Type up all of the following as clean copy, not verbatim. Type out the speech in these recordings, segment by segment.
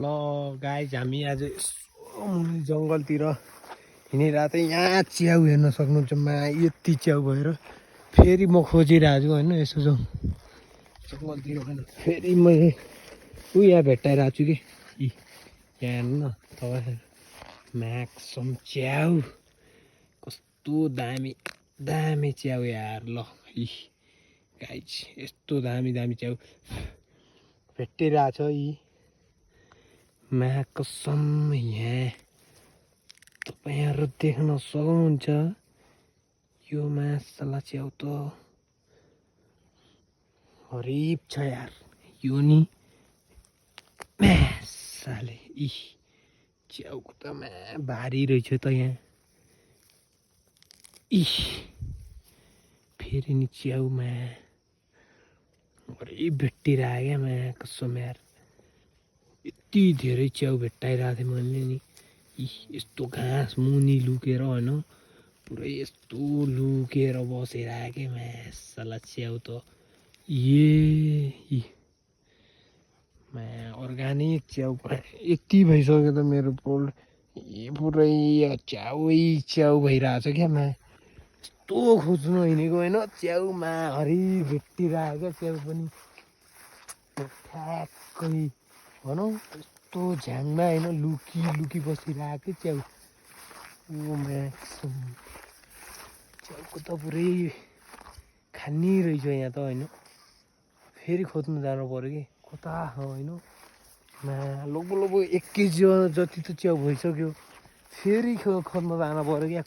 ल गाइज हामी आज यसो मुनि जङ्गलतिर हिँडिरहेको थिएँ। यहाँ च्याउ हेर्न सक्नुहुन्छ मा यति च्याउ भएर फेरि म खोजिरहेको छु होइन। यसो जङ्गलतिर होइन फेरि मैले यहाँ भेट्टाइरहेको छु कि यहाँ हेर्नु न तपाईँ म्याक्सम च्याउ कस्तो दामी दामी च्याउ यार। ल गाइज यस्तो दामी दामी च्याउ भेटिरहेछ यी कसम यहाँ तपाईँहरू देख्न सक्नुहुन्छ। यो मासला च्याउ त हरिब छ यार। यो नि मासाले च्याउको त भारी रहेछ त यहाँ। फेरि नि च्याउमा हरिब भेटिरहेको क्या कसम यार। यति धेरै च्याउ भेट्टाइरहेको थिएँ मैले नि। यस्तो घाँस मुनि लुकेर होइन पुरै यस्तो लुकेर बसेर आएँ मासला च्याउ त अर्ग्यानिक च्याउ यति भइसक्यो त मेरो पुरै च्याउ भइरहेछ क्या यस्तो खोज्नु हिँडेको होइन च्याउमा हरिब भेटिरहेको क्या च्याउ पनि ठ्याक्कै भनौँ यस्तो झ्याङमा होइन लुकी बसिरहेको च्याउ। म्याक्सम च्याउको त पुरै खानी रहेछ यहाँ त होइन। फेरि खोज्नु जानु पऱ्यो कि कता हो होइन। लगभग 1 केजी जति त च्याउ भइसक्यो। फेरि खोज्नु जानु पऱ्यो क्या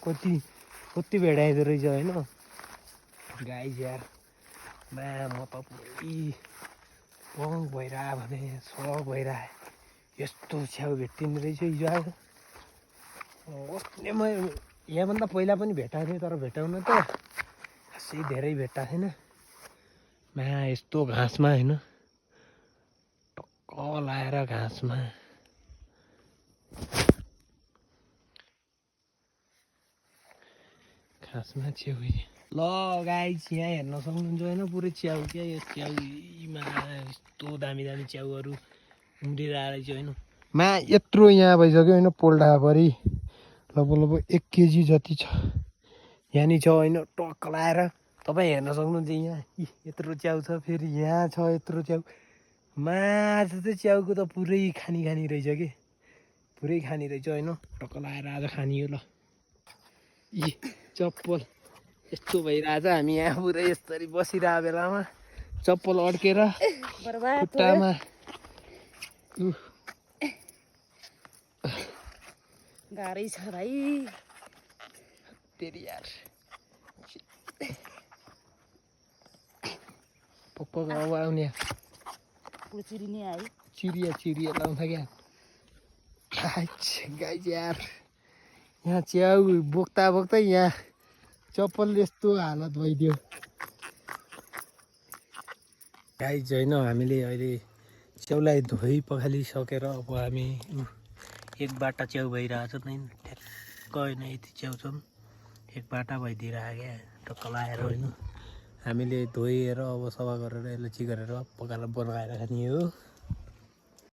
कति भेटाइदो रहेछ होइन। गाइज यार म त पुरै बङ भइरह भने सक भइरह यस्तो च्याउ भेटिने रहेछ हिजो आज। म यहाँभन्दा पहिला पनि भेटाएको थिएँ तर भेटाउन त खासै धेरै भेट्टाएको थिएन। यस्तो घाँसमा होइन टक्क लाएर घाँसमा च्याउ। ल गाइज यहाँ हेर्न सक्नुहुन्छ होइन पुरै च्याउ क्या। यो च्याउमा यस्तो दामी दामी च्याउहरू उम्रिरहेको रहेछ होइन। यत्रो यहाँ भइसक्यो होइन पोल्टाभरि लगभग 1 केजी जति छ यहाँ नि छ होइन टक्क लाएर तपाईँ हेर्न सक्नुहुन्छ। यहाँ यत्रो च्याउ छ फेरि यहाँ छ यत्रो च्याउ आज चाहिँ च्याउको त पुरै खानी रहेछ कि पुरै खानी रहेछ होइन। टक्क लाएर आज खानी हो। ल चप्पल यस्तो भइरहेछ हामी यहाँ पुरै यसरी बसिरहेको बेलामा चप्पल अड्केर खुट्टामा गाह्रै छ भाइ तेरी यार। पक्क गाउँ आउने चिरिने है चिरिया लाउँछ क्या गाइज यार। यहाँ च्याउ बोक्दा यहाँ चप्पल यस्तो हालत भइदियो गाइज होइन। हामीले अहिले च्याउलाई धोइ पखालिसकेर अब हामी एक बाटा च्याउ भइरहेछ ठ्याक्क होइन यति च्याउ छ एक बाटा भइदिएर क्या टक्क लाएर होइन। हामीले धोएर अब सफा गरेर यसलाई चिकरेर पकाएर बनाएर खाने हो।